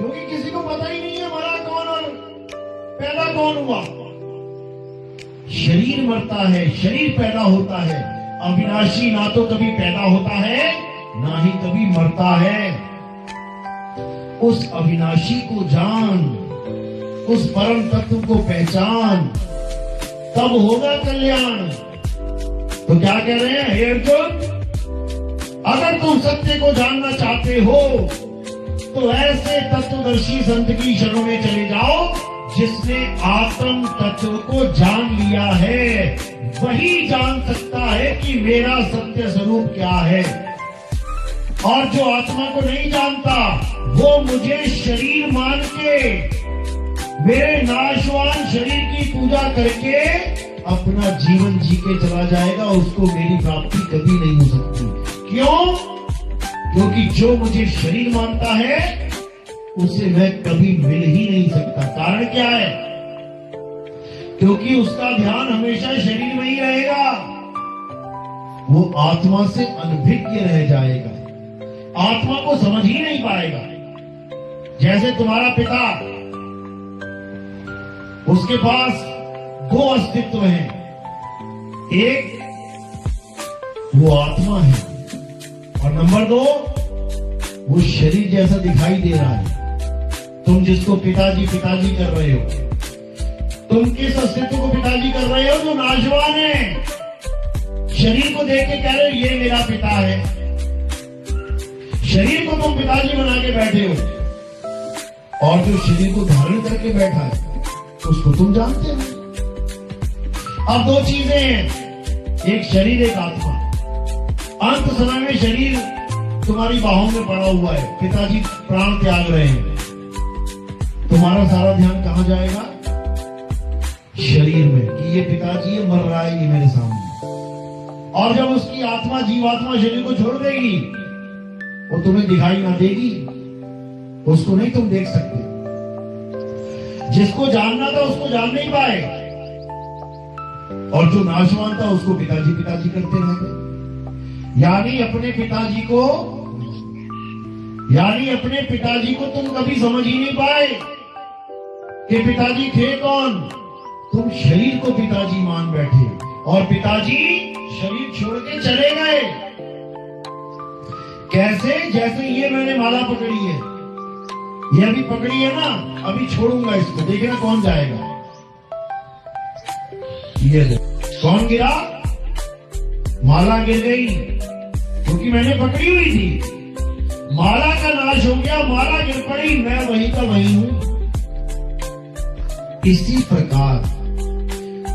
क्योंकि किसी को पता ही नहीं है मरा कौन और पैदा कौन हुआ। शरीर मरता है, शरीर पैदा होता है। अविनाशी ना तो कभी पैदा होता है ना ही कभी मरता है। उस अविनाशी को जान, उस परम तत्व को पहचान, तब होगा कल्याण। तो क्या कह रहे हैं हे अर्जुन, अगर तुम सत्य को जानना चाहते हो तो ऐसे तत्वदर्शी संत की शरणों में चले जाओ जिसने आत्म तत्व को जान लिया है। वही जान सकता है कि मेरा सत्य स्वरूप क्या है। और जो आत्मा को नहीं जानता वो मुझे शरीर मान के, मेरे नाशवान शरीर की पूजा करके अपना जीवन जी के चला जाएगा। उसको मेरी प्राप्ति कभी नहीं हो सकती। क्यों? क्योंकि जो मुझे शरीर मानता है उसे मैं कभी मिल ही नहीं सकता। कारण क्या है? क्योंकि उसका ध्यान हमेशा शरीर में ही रहेगा। वो आत्मा से अनभिज्ञ रह जाएगा, आत्मा को समझ ही नहीं पाएगा। जैसे तुम्हारा पिता, उसके पास दो अस्तित्व हैं। एक वो आत्मा है और नंबर दो वो शरीर जैसा दिखाई दे रहा है। तुम जिसको पिताजी पिताजी कर रहे हो, तुम किस अस्तित्व को पिताजी कर रहे हो? जो नाशवान है। शरीर को देख के कह रहे हो ये मेरा पिता है। शरीर को तुम पिताजी बना के बैठे हो और जो शरीर को धारण करके बैठा है उसको तुम जानते हो। अब दो चीजें हैं, एक शरीर एक आत्मा। अंत समय में शरीर तुम्हारी बाहों में पड़ा हुआ है, पिताजी प्राण त्याग रहे हैं। तुम्हारा सारा ध्यान कहां जाएगा? शरीर में, कि ये पिताजी ये मर रहा है ये मेरे सामने। और जब उसकी आत्मा जीवात्मा शरीर को छोड़ देगी वो तुम्हें दिखाई ना देगी, उसको नहीं तुम देख सकते। जिसको जानना था उसको जान नहीं पाए और जो नाशवान था उसको पिताजी पिताजी करते रह गए। यानी अपने पिताजी को तुम कभी समझ ही नहीं पाए कि पिताजी थे कौन। तुम शरीर को पिताजी मान बैठे और पिताजी शरीर छोड़ के चले गए। कैसे? जैसे ये मैंने माला पकड़ी है, ये अभी पकड़ी है ना, अभी छोड़ूंगा इसको, देखना कौन जाएगा। ये कौन गिरा? माला गिर गई क्योंकि मैंने पकड़ी हुई थी। माला का नाश हो गया, माला गिर पड़ी, मैं वही का वही हूं। इसी प्रकार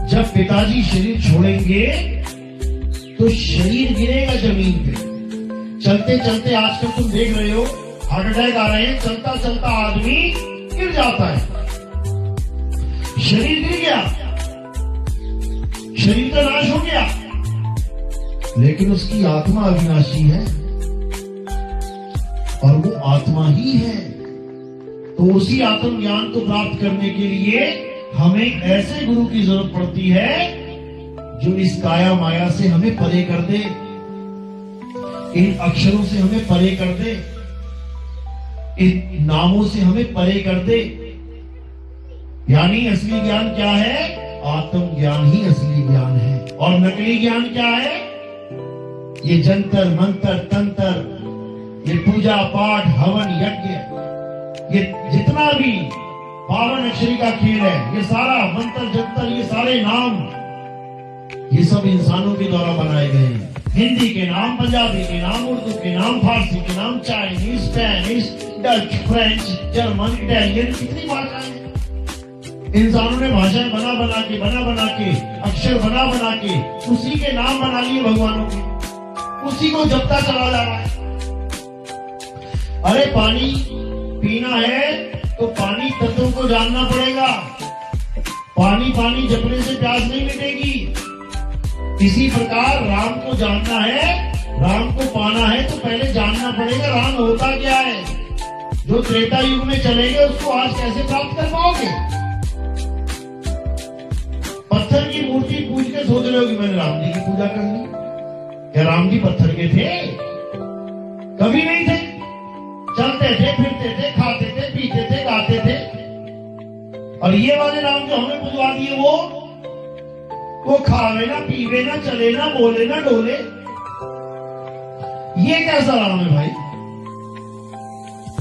जब पिताजी शरीर छोड़ेंगे तो शरीर गिरेगा जमीन पे। चलते चलते आजकल तुम देख रहे हो हार्ट अटैक आ रहे हैं, चलता चलता आदमी गिर जाता है। शरीर गिर गया, शरीर का नाश हो गया, लेकिन उसकी आत्मा अविनाशी है और वो आत्मा ही है। तो उसी आत्म ज्ञान को प्राप्त करने के लिए हमें ऐसे गुरु की जरूरत पड़ती है जो इस काया माया से हमें परे कर दे, इन अक्षरों से हमें परे कर दे, इन नामों से हमें परे कर दे। यानी असली ज्ञान क्या है? आत्म ज्ञान ही असली ज्ञान है। और नकली ज्ञान क्या है? ये जंतर मंत्र तंत्र, ये पूजा पाठ हवन यज्ञ, ये जितना भी पावन अक्षरी का खेल है, ये सारा मंत्र जंतर, ये सारे नाम, ये सब इंसानों के द्वारा बनाए गए हैं। हिंदी के नाम, पंजाबी के नाम, उर्दू के नाम, फारसी के नाम, Chinese, Spanish, Dutch, French, German, Italian, कितनी भाषाएं हैं। इंसानों ने भाषाएं बना बना के अक्षर बना के उसी के नाम बना लिए भगवानों के, उसी को जपता चला जा रहा है। अरे पानी पीना है तो पानी तत्व को जानना पड़ेगा। पानी पानी जपने से प्यास नहीं मिटेगी। इसी प्रकार राम को जानना है, राम को पाना है तो पहले जानना पड़ेगा राम होता क्या है। जो त्रेता युग में चलेंगे उसको आज कैसे प्राप्त कर पाओगे? पत्थर की मूर्ति पूज के सोच रहे हो कि मैंने राम जी की पूजा कर ली। क्या राम जी पत्थर के थे? कभी नहीं थे। चलते थे, फिरते थे, खाते थे, पीते और ये वाले राम जो हमें बुझवा दिए वो खावे ना, पीवे ना, चले ना, बोले ना, डोले। ये कैसा राम है भाई?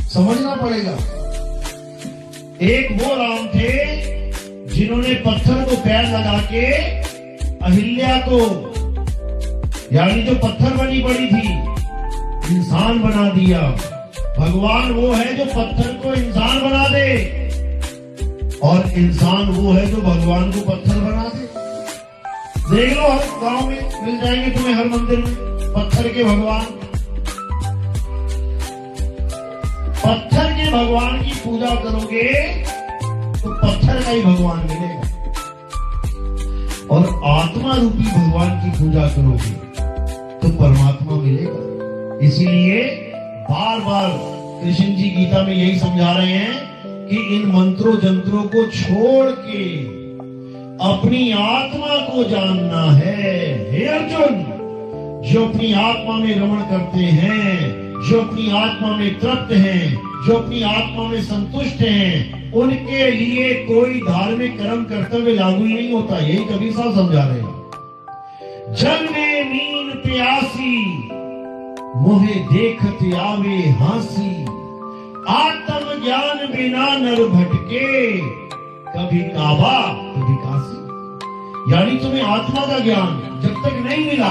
समझना पड़ेगा। एक वो राम थे जिन्होंने पत्थर को पैर लगा के अहिल्या को, यानी जो पत्थर बनी पड़ी थी, इंसान बना दिया। भगवान वो है जो पत्थर को इंसान बना दे, और इंसान वो है जो भगवान को पत्थर बना दे। देख लो, हर गांव में मिल जाएंगे तुम्हें, हर मंदिर में पत्थर के भगवान। पत्थर के भगवान की पूजा करोगे तो पत्थर का ही भगवान मिलेगा, और आत्मा रूपी भगवान की पूजा करोगे तो परमात्मा मिलेगा। इसीलिए बार बार कृष्ण जी गीता में यही समझा रहे हैं कि इन मंत्रों जंत्रों को छोड़ के अपनी आत्मा को जानना है। हे अर्जुन, जो अपनी आत्मा में रमण करते हैं, जो अपनी आत्मा में तृप्त हैं, जो अपनी आत्मा में संतुष्ट हैं, उनके लिए कोई धार्मिक कर्म कर्तव्य लागू ही नहीं होता। यही कबीर साहब समझा रहे हैं। जल में नींद प्यासी, मोहे देखत आवे हासी, आत्म ज्ञान बिना नर भटके, कभी काबा कभी काशी। यानी तुम्हें आत्मा का ज्ञान जब तक नहीं मिला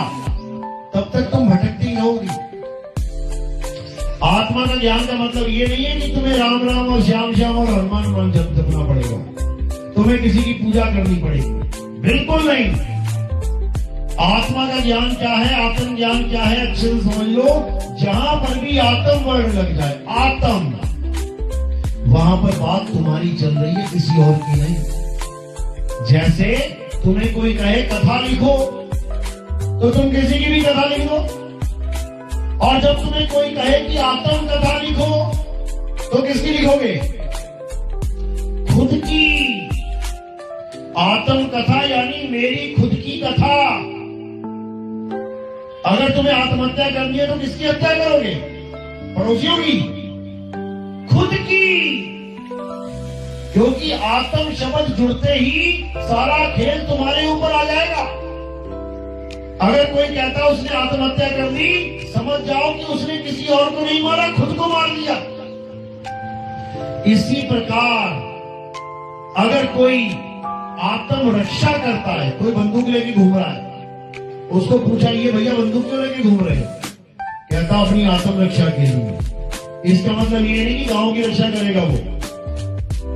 तब तक तुम भटकती रहोगी। आत्मा का ज्ञान का मतलब ये नहीं है कि तुम्हें राम राम और श्याम श्याम और हनुमान हनुमान जपना पड़ेगा, तुम्हें किसी की पूजा करनी पड़ेगी, बिल्कुल नहीं। आत्मा का ज्ञान क्या है, आत्म ज्ञान क्या है, अच्छे से समझ लो। जहां पर भी आत्म वर्ण लग जाए, आत्म, वहां पर बात तुम्हारी चल रही है, किसी और की नहीं। जैसे तुम्हें कोई कहे कथा लिखो तो तुम किसी की भी कथा लिख दो, और जब तुम्हें कोई कहे कि आत्म कथा लिखो तो किसकी लिखोगे? खुद की। आत्म कथा यानी मेरी खुद की कथा। अगर तुम्हें आत्महत्या करनी है तो किसकी हत्या करोगे? पड़ोसियों की? खुद की। क्योंकि आत्म शब्द जुड़ते ही सारा खेल तुम्हारे ऊपर आ जाएगा। अगर कोई कहता है उसने आत्महत्या कर ली, समझ जाओ कि उसने किसी और को नहीं मारा, खुद को मार दिया। इसी प्रकार अगर कोई आत्म रक्षा करता है, कोई बंदूक लेके घूम रहा है, उसको पूछा ये भैया बंदूक क्यों लेके घूम रहे हो? कहता अपनी आत्म रक्षा के लिए। इसका मतलब ये नहीं कि गांव की रक्षा करेगा वो,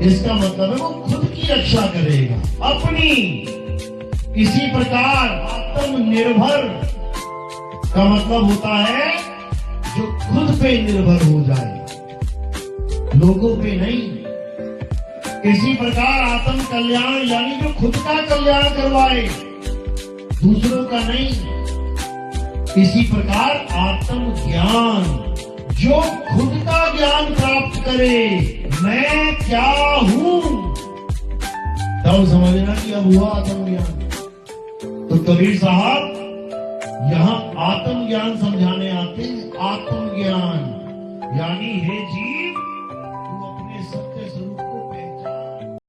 इसका मतलब है वो खुद की रक्षा करेगा, अपनी। इसी प्रकार आत्मनिर्भर का मतलब होता है जो खुद पे निर्भर हो जाए, लोगों पे नहीं। इसी प्रकार आत्म कल्याण यानी जो खुद का कल्याण करवाए, दूसरों का नहीं। इसी प्रकार आत्म ज्ञान जो खुद का ज्ञान प्राप्त करे, मैं क्या हूं, तब समझना कि अब हुआ आत्मज्ञान। तो कबीर साहब यहां आत्मज्ञान समझाने आते हैं। आत्मज्ञान यानी हे जीव,